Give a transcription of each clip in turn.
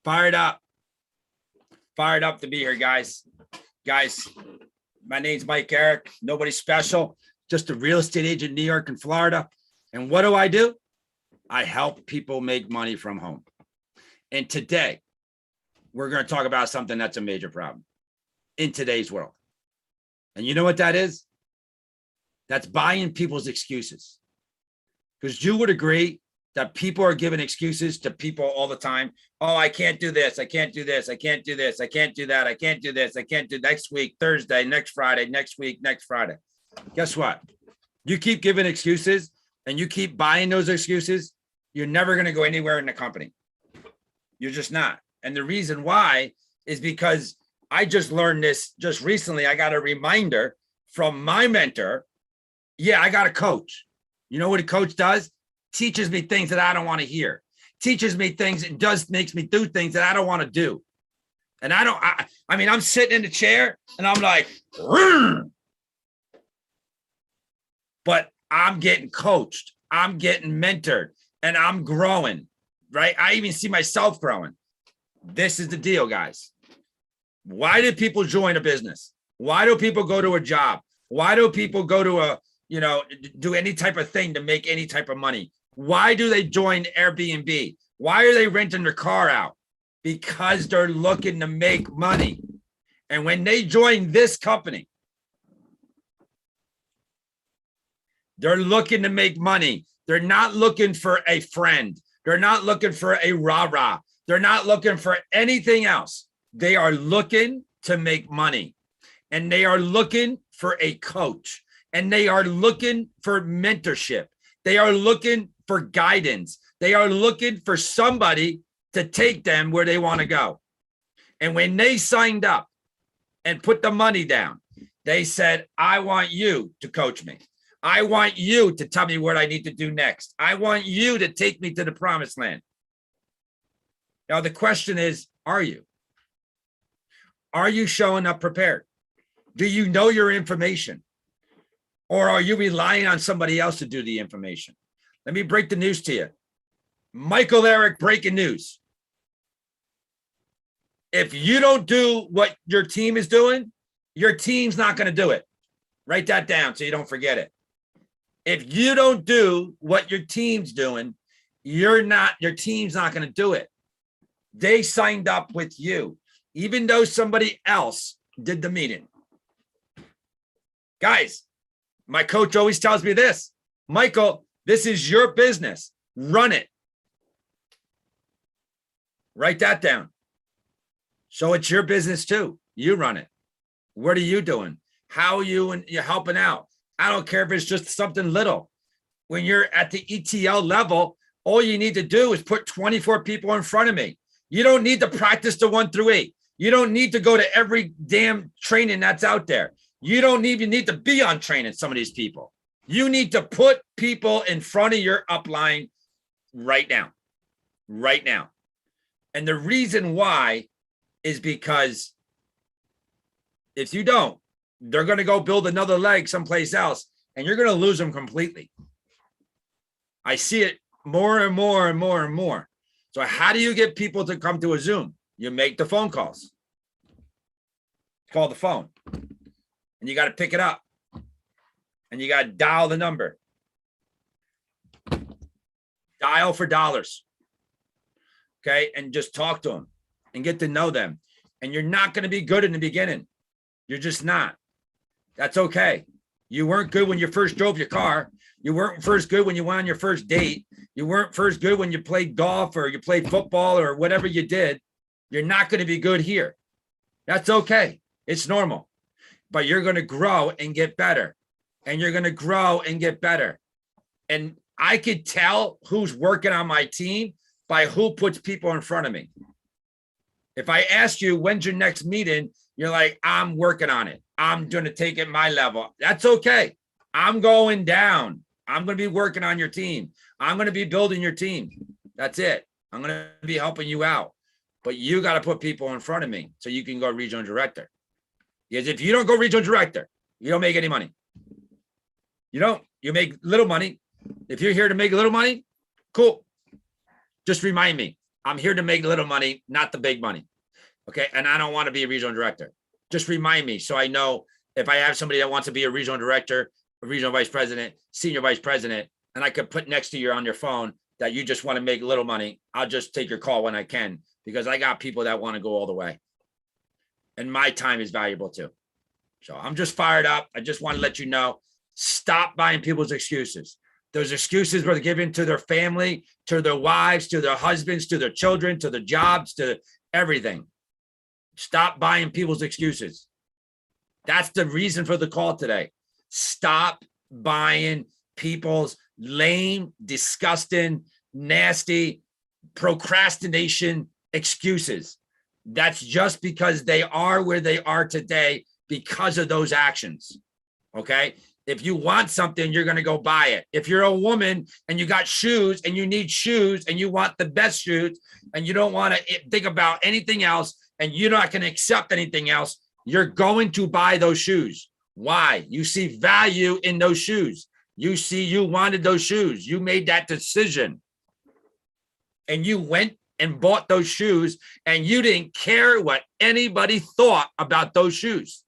Fired up. Fired up to be here, guys. Guys, my name's Mike Arrick. Nobody special. Just a real estate agent in New York and Florida. And what do? I help people make money from home. And today, we're going to talk about something that's a major problem in today's world. And you know what that is? That's buying people's excuses. Because you would agree that people are giving excuses to people all the time. Oh, I can't do this. I can't do this. I can't do this. I can't do that. I can't do this. I can't do next week, Thursday, next Friday, next week, next Friday. Guess what? You keep giving excuses and you keep buying those excuses, you're never going to go anywhere in the company. You're just not. And the reason why is because I just learned this just recently. I got a reminder from my mentor. Yeah, I got a coach. You know what a coach does? Teaches me things that I don't want to hear. Teaches me things and makes me do things that I don't want to do. And I mean, I'm sitting in the chair and I'm like, rrr! But I'm getting coached. I'm getting mentored and I'm growing, right? I even see myself growing. This is the deal, guys. Why do people join a business? Why do people go to a job? Why do people go to do any type of thing to make any type of money? Why do they join Airbnb? Why are they renting their car out? Because they're looking to make money. And when they join this company, they're looking to make money. They're not looking for a friend. They're not looking for a rah-rah. They're not looking for anything else. They are looking to make money. And they are looking for a coach. And they are looking for mentorship. They are looking for guidance. They are looking for somebody to take them where they want to go. And when they signed up and put the money down, they said, I want you to coach me. I want you to tell me what I need to do next. I want you to take me to the promised land. Now, the question is, are you? Are you showing up prepared? Do you know your information? Or are you relying on somebody else to do the information? Let me break the news to you. Michael Arrick, breaking news. If you don't do what your team is doing, your team's not going to do it. Write that down so you don't forget it. If you don't do what your team's doing, your team's not going to do it. They signed up with you, even though somebody else did the meeting. Guys, my coach always tells me this, Michael, this is your business. Run it. Write that down. So it's your business too. You run it. What are you doing? How are you're helping out? I don't care if it's just something little. When you're at the ETL level, all you need to do is put 24 people in front of me. You don't need to practice the 1 through 8. You don't need to go to every damn training that's out there. You don't even need to be on training some of these people. You need to put people in front of your upline right now. Right now. And the reason why is because if you don't, they're going to go build another leg someplace else and you're going to lose them completely. I see it more and more and more and more. So how do you get people to come to a Zoom? You make the phone calls. Call the phone. And you got to pick it up. And you got to dial the number. Dial for dollars. Okay? And just talk to them and get to know them. And you're not going to be good in the beginning. You're just not. That's okay. You weren't good when you first drove your car. You weren't first good when you went on your first date. You weren't first good when you played golf or you played football or whatever you did. You're not going to be good here. That's okay. It's normal. But you're going to grow and get better. And you're going to grow and get better. And I could tell who's working on my team by who puts people in front of me. If I asked you, when's your next meeting? You're like, I'm working on it. I'm going to take it my level. That's okay. I'm going down. I'm going to be working on your team. I'm going to be building your team. That's it. I'm going to be helping you out. But you got to put people in front of me so you can go regional director. Because if you don't go regional director, you don't make any money. You don't. You make little money. If you're here to make a little money, cool. Just remind me. I'm here to make little money, not the big money. Okay. And I don't want to be a regional director. Just remind me so I know if I have somebody that wants to be a regional director, a regional vice president, senior vice president, and I could put next to you on your phone that you just want to make little money, I'll just take your call when I can, because I got people that want to go all the way. And my time is valuable too. So I'm just fired up. I just want to let you know, stop buying people's excuses. Those excuses were given to their family, to their wives, to their husbands, to their children, to their jobs, to everything. Stop buying people's excuses. That's the reason for the call today. Stop buying people's lame, disgusting, nasty, procrastination excuses. That's just because they are where they are today because of those actions. Okay. If you want something, you're going to go buy it. If you're a woman and you got shoes and you need shoes and you want the best shoes and you don't want to think about anything else and you're not going to accept anything else, you're going to buy those shoes. Why? You see value in those shoes. You wanted those shoes. You made that decision. And you went and bought those shoes and you didn't care what anybody thought about those shoes.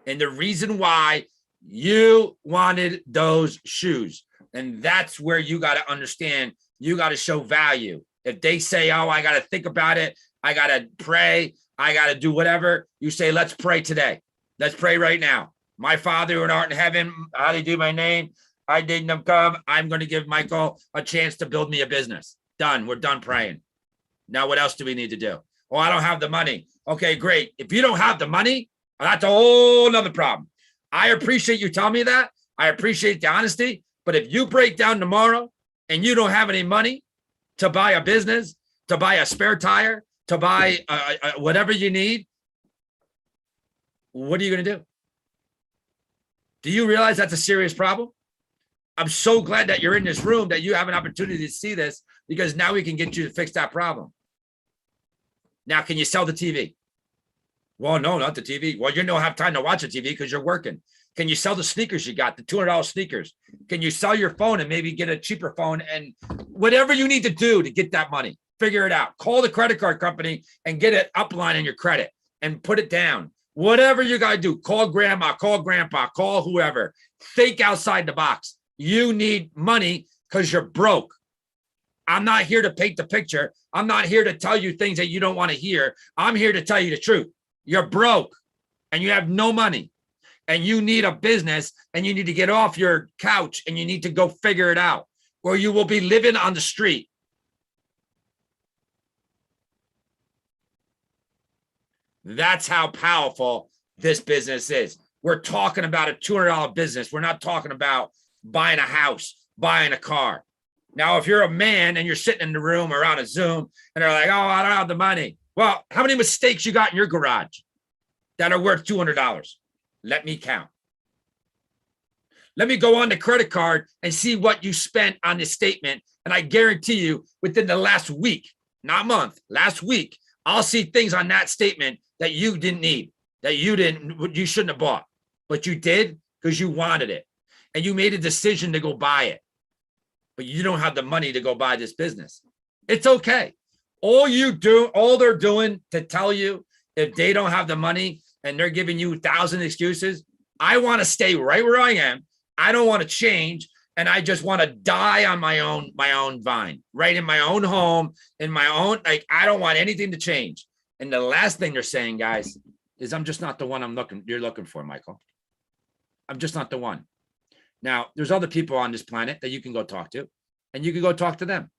And the reason why you wanted those shoes. And that's where you got to understand, you got to show value. If they say, oh, I got to think about it, I got to pray, I got to do whatever, you say, let's pray today. Let's pray right now. My Father who art in heaven, hallowed be my name. I did them come. I'm going to give Michael a chance to build me a business. Done. We're done praying. Now, what else do we need to do? Oh, I don't have the money. Okay, great. If you don't have the money, that's a whole nother problem. I appreciate you telling me that. I appreciate the honesty. But if you break down tomorrow and you don't have any money to buy a business, to buy a spare tire, to buy whatever you need, what are you going to do? Do you realize that's a serious problem? I'm so glad that you're in this room, that you have an opportunity to see this, because now we can get you to fix that problem. Now, can you sell the TV? Well, no, not the TV. Well, you don't have time to watch the TV because you're working. Can you sell the sneakers you got, the $200 sneakers? Can you sell your phone and maybe get a cheaper phone? And whatever you need to do to get that money, figure it out. Call the credit card company and get it upline in your credit and put it down. Whatever you got to do, call grandma, call grandpa, call whoever. Think outside the box. You need money because you're broke. I'm not here to paint the picture. I'm not here to tell you things that you don't want to hear. I'm here to tell you the truth. You're broke and you have no money and you need a business and you need to get off your couch and you need to go figure it out, or you will be living on the street. That's how powerful this business is. We're talking about a $200 business. We're not talking about buying a house, buying a car. Now, if you're a man and you're sitting in the room or on a Zoom and they're like, oh, I don't have the money. Well, how many mistakes you got in your garage that are worth $200? Let me count. Let me go on the credit card and see what you spent on this statement. And I guarantee you within the last week, not month, last week, I'll see things on that statement that you didn't need, that you shouldn't have bought, but you did because you wanted it. And you made a decision to go buy it, but you don't have the money to go buy this business. It's okay. All they're doing to tell you, if they don't have the money and they're giving you 1,000 excuses, I want to stay right where I am. I don't want to change. And I just want to die on my own vine, right in my own home, in my own, I don't want anything to change. And the last thing they're saying, guys, is I'm just not the one you're looking for, Michael. I'm just not the one. Now, there's other people on this planet that you can go talk to, and you can go talk to them.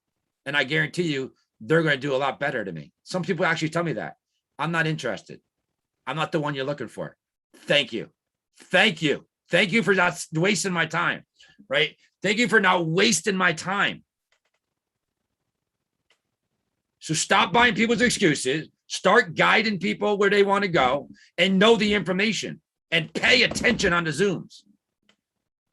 And I guarantee you, they're going to do a lot better to me. Some people actually tell me that. I'm not interested. I'm not the one you're looking for. Thank you. Thank you. Thank you for not wasting my time, right? Thank you for not wasting my time. So stop buying people's excuses. Start guiding people where they want to go and know the information and pay attention on the Zooms.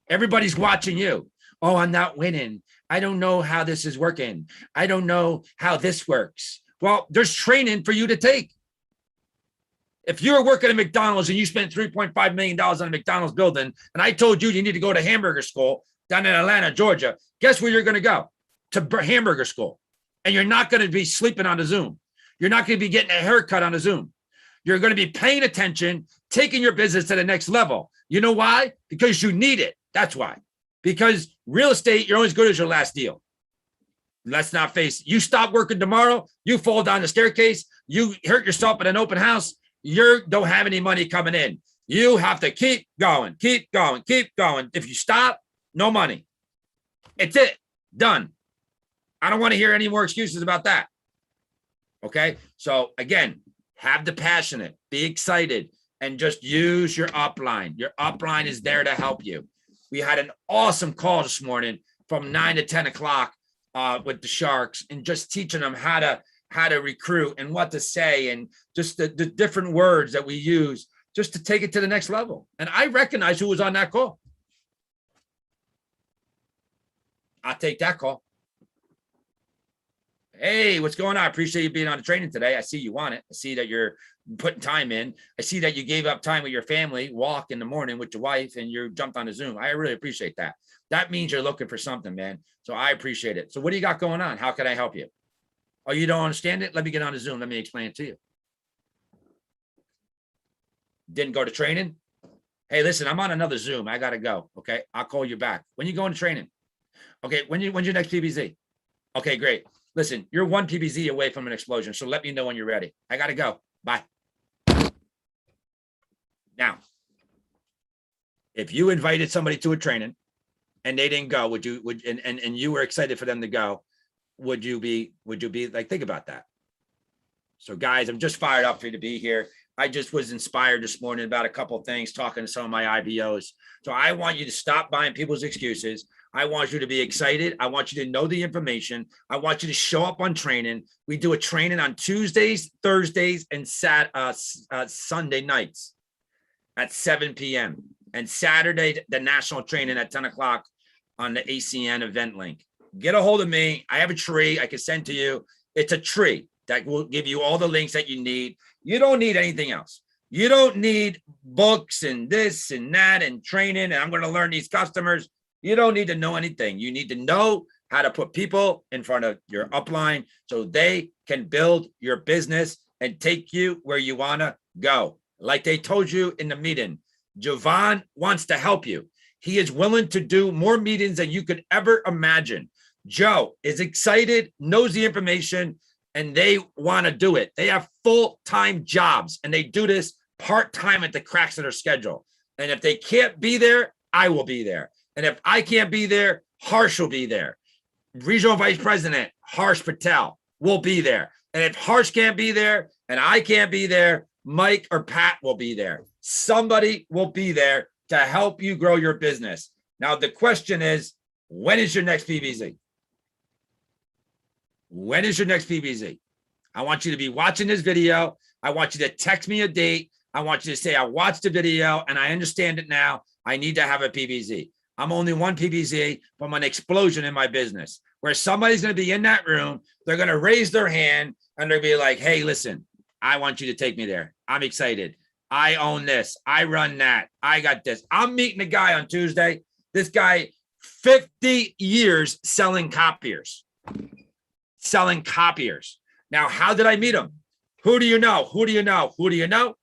Everybody's watching you. Oh, I'm not winning. I don't know how this is working. I don't know how this works. Well, there's training for you to take. If you're working at McDonald's and you spent $3.5 million on a McDonald's building, and I told you need to go to hamburger school down in Atlanta, Georgia, guess where you're going to go? To hamburger school. And you're not going to be sleeping on the Zoom. You're not going to be getting a haircut on the Zoom. You're going to be paying attention, taking your business to the next level. You know why? Because you need it. That's why. Because real estate, you're only as good as your last deal. Let's not face it. You stop working tomorrow, you fall down the staircase, you hurt yourself at an open house, you don't have any money coming in. You have to keep going, keep going, keep going. If you stop, no money. It's it. Done. I don't want to hear any more excuses about that. Okay? So again, have the passionate, be excited, and just use your upline. Your upline is there to help you. We had an awesome call this morning from 9 to 10 o'clock with the Sharks, and just teaching them how to recruit and what to say, and just the different words that we use just to take it to the next level. And I recognize who was on that call. I'll take that call. Hey, what's going on? I appreciate you being on the training today. I see you want it. I see that you're putting time in. I see that you gave up time with your family, walk in the morning with your wife, and you jumped on the Zoom. I really appreciate that. That means you're looking for something, man. So I appreciate it. So what do you got going on? How can I help you? Oh, you don't understand it? Let me get on the Zoom. Let me explain it to you. Didn't go to training? Hey, listen, I'm on another Zoom. I got to go. Okay. I'll call you back. When you going to training? Okay. When's your next PBZ? Okay, great. Listen, you're one PBZ away from an explosion. So let me know when you're ready. I got to go. Bye. Now, if you invited somebody to a training and they didn't go, and you were excited for them to go, would you be like, think about that. So guys, I'm just fired up for you to be here. I just was inspired this morning about a couple of things, talking to some of my IBOs. So I want you to stop buying people's excuses. I want you to be excited. I want you to know the information. I want you to show up on training. We do a training on Tuesdays, Thursdays, and Sunday nights at 7 p.m. And Saturday, the national training at 10 o'clock on the ACN event link. Get a hold of me. I have a tree I can send to you. It's a tree that will give you all the links that you need. You don't need anything else. You don't need books and this and that and training, and I'm going to learn these customers. You don't need to know anything. You need to know how to put people in front of your upline so they can build your business and take you where you want to go. Like they told you in the meeting, Jovan wants to help you. He is willing to do more meetings than you could ever imagine. Joe is excited, knows the information, and they want to do it. They have full-time jobs, and they do this part-time at the cracks of their schedule. And if they can't be there, I will be there. And if I can't be there, Harsh will be there. Regional Vice President Harsh Patel will be there. And if Harsh can't be there and I can't be there, Mike or Pat will be there. Somebody will be there to help you grow your business. Now, the question is, when is your next PBZ? When is your next PBZ? I want you to be watching this video. I want you to text me a date. I want you to say, I watched the video and I understand it now. I need to have a PBZ. I'm only one PBZ from an explosion in my business where somebody's going to be in that room. They're going to raise their hand and they'll be like, hey, listen, I want you to take me there. I'm excited. I own this. I run that. I got this. I'm meeting a guy on Tuesday. This guy, 50 years selling copiers. Selling copiers. Now, how did I meet him? Who do you know? Who do you know? Who do you know?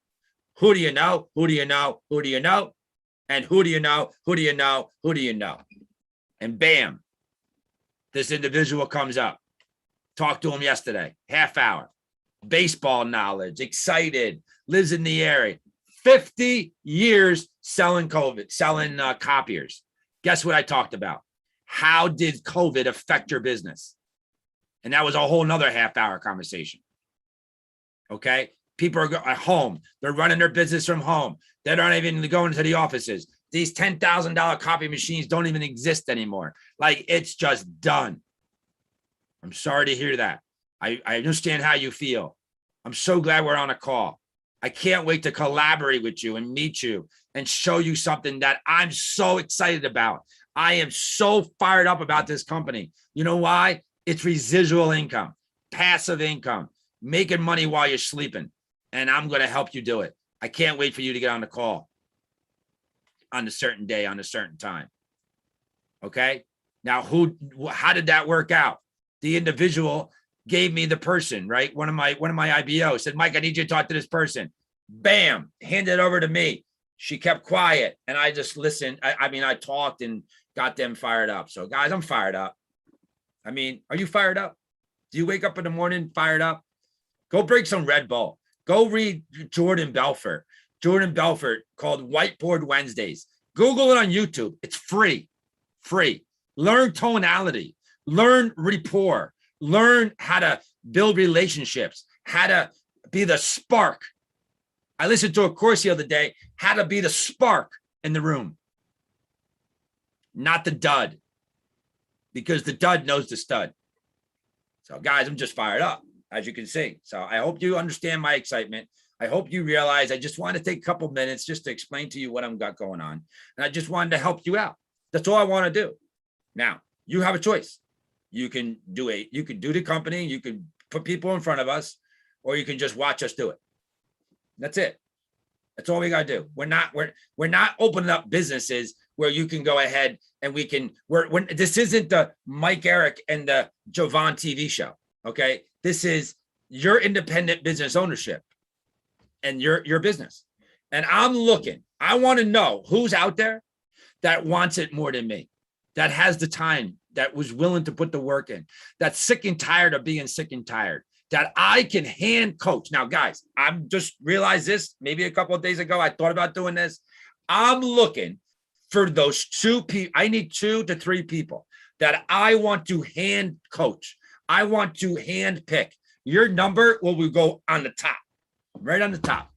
Who do you know? Who do you know? Who do you know? And who do you know? Who do you know? Who do you know? And bam, this individual comes up. Talked to him yesterday, half hour. Baseball knowledge, excited, lives in the area. 50 years selling copiers. Guess what I talked about? How did COVID affect your business? And that was a whole nother half hour conversation. Okay. People are at home. They're running their business from home. They're not even going to the offices. These $10,000 copy machines don't even exist anymore. Like, it's just done. I'm sorry to hear that. I understand how you feel. I'm so glad we're on a call. I can't wait to collaborate with you and meet you and show you something that I'm so excited about. I am so fired up about this company. You know why? It's residual income, passive income, making money while you're sleeping. And I'm going to help you do it. I can't wait for you to get on the call on a certain day, on a certain time. Okay. Now, how did that work out? The individual gave me the person, right? One of my IBOs said, Mike, I need you to talk to this person. Bam, handed it over to me. She kept quiet and I just listened. I mean, I talked and got them fired up. So guys, I'm fired up. I mean, are you fired up? Do you wake up in the morning fired up? Go break some Red Bull. Go read Jordan Belfort. Jordan Belfort called Whiteboard Wednesdays. Google it on YouTube. It's free. Free. Learn tonality. Learn rapport. Learn how to build relationships. How to be the spark. I listened to a course the other day, how to be the spark in the room. Not the dud. Because the dud knows the stud. So guys, I'm just fired up, as you can see. So I hope you understand my excitement. I hope you realize I just want to take a couple minutes just to explain to you what I've got going on. And I just wanted to help you out. That's all I want to do. Now, you have a choice. You can do the company, you can put people in front of us, or you can just watch us do it. That's it. That's all we got to do. We're not opening up businesses where you can go ahead and this isn't the Mike Arrick and the Jovan TV show. Okay. This is your independent business ownership and your business. And I want to know who's out there that wants it more than me, that has the time, that was willing to put the work in, that's sick and tired of being sick and tired, that I can hand coach. Now, guys, I'm just realized this maybe a couple of days ago. I thought about doing this. I'm looking for those 2 people. I need 2 to 3 people that I want to hand coach. I want to hand pick. Your number will go on the top, right on the top.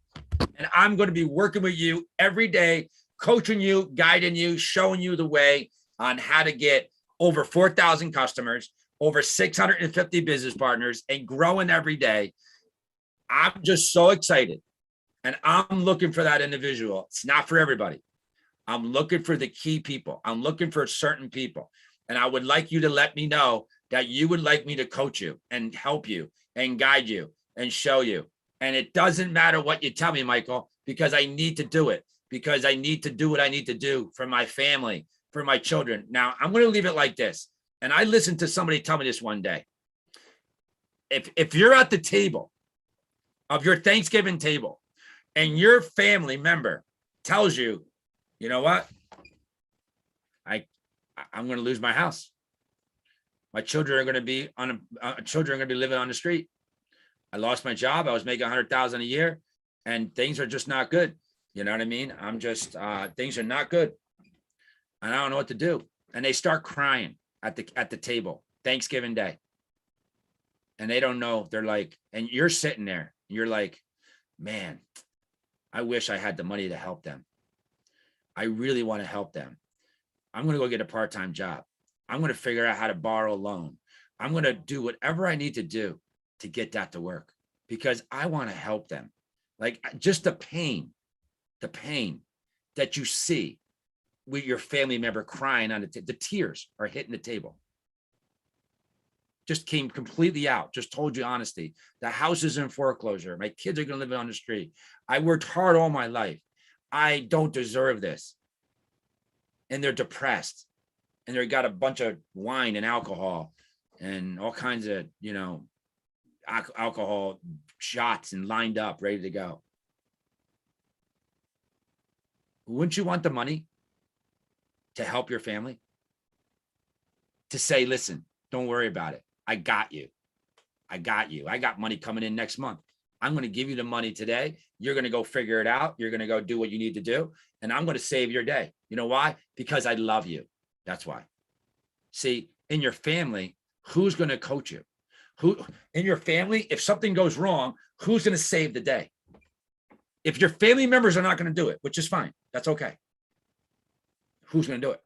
And I'm going to be working with you every day, coaching you, guiding you, showing you the way on how to get over 4,000 customers, over 650 business partners, and growing every day. I'm just so excited. And I'm looking for that individual. It's not for everybody. I'm looking for the key people. I'm looking for certain people. And I would like you to let me know that you would like me to coach you and help you and guide you and show you. And it doesn't matter what you tell me, Michael, because I need to do it, because I need to do what I need to do for my family, for my children. Now, I'm going to leave it like this. And I listened to somebody tell me this one day. If you're at the table of your Thanksgiving table and your family member tells you, you know what? I'm going to lose my house. My children are going to be living on the street. I lost my job. I was making $100,000 a year, and things are just not good. You know what I mean? I'm just things are not good, and I don't know what to do. And they start crying at the table Thanksgiving Day, and they don't know. They're like, and you're sitting there, and you're like, man, I wish I had the money to help them. I really want to help them. I'm going to go get a part-time job. I'm going to figure out how to borrow a loan. I'm going to do whatever I need to do to get that to work because I want to help them. Like just the pain that you see with your family member crying on the tears are hitting the table. Just came completely out. Just told you honesty. The house is in foreclosure. My kids are going to live on the street. I worked hard all my life. I don't deserve this. And they're depressed. And they got a bunch of wine and alcohol and all kinds of, alcohol shots and lined up, ready to go. Wouldn't you want the money to help your family? To say, listen, don't worry about it. I got you. I got money coming in next month. I'm going to give you the money today. You're going to go figure it out. You're going to go do what you need to do. And I'm going to save your day. You know why? Because I love you. That's why. See, in your family, who's going to coach you? Who in your family, if something goes wrong, who's going to save the day? If your family members are not going to do it, which is fine. That's okay. Who's going to do it?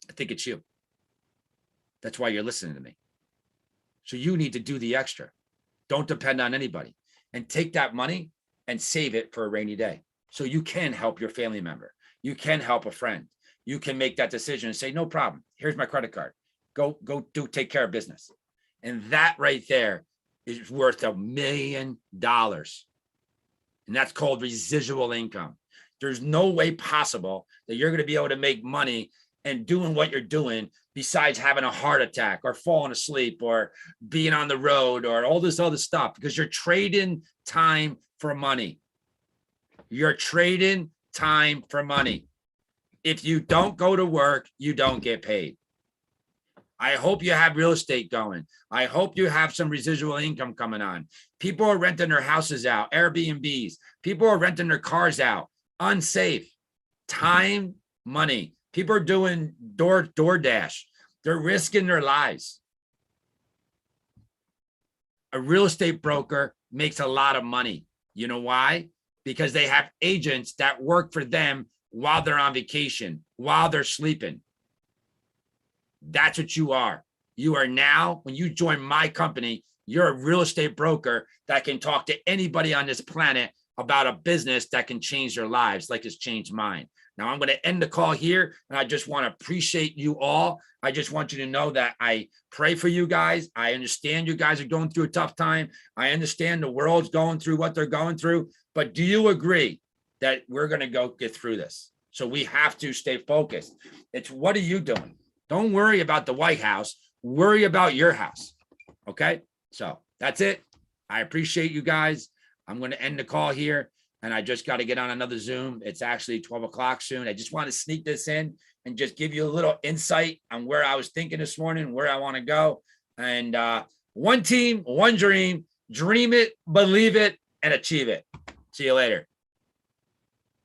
I think it's you. That's why you're listening to me. So you need to do the extra. Don't depend on anybody and take that money and save it for a rainy day. So you can help your family member. You can help a friend. You can make that decision and say, no problem. Here's my credit card. Go take care of business. And that right there is worth $1 million. And that's called residual income. There's no way possible that you're going to be able to make money and doing what you're doing besides having a heart attack or falling asleep or being on the road or all this other stuff, because you're trading time for money. You're trading time for money. If you don't go to work, you don't get paid. I hope you have real estate going. I hope you have some residual income coming on. People are renting their houses out, Airbnbs. People are renting their cars out, unsafe. Time, money. People are doing DoorDash. They're risking their lives. A real estate broker makes a lot of money. You know why? Because they have agents that work for them while they're on vacation, while they're sleeping. That's what you are. You are now, when you join my company, you're a real estate broker that can talk to anybody on this planet about a business that can change their lives like it's changed mine. Now, I'm going to end the call here, and I just want to appreciate you all. I just want you to know that I pray for you guys. I understand you guys are going through a tough time. I understand the world's going through what they're going through. But do you agree that we're going to go get through this? So we have to stay focused. It's what are you doing? Don't worry about the White House. Worry about your house. Okay? So that's it. I appreciate you guys. I'm going to end the call here, and I just got to get on another Zoom. It's actually 12 o'clock soon. I just want to sneak this in and just give you a little insight on where I was thinking this morning, where I want to go. And one team, one dream. Dream it, believe it, and achieve it. See you later.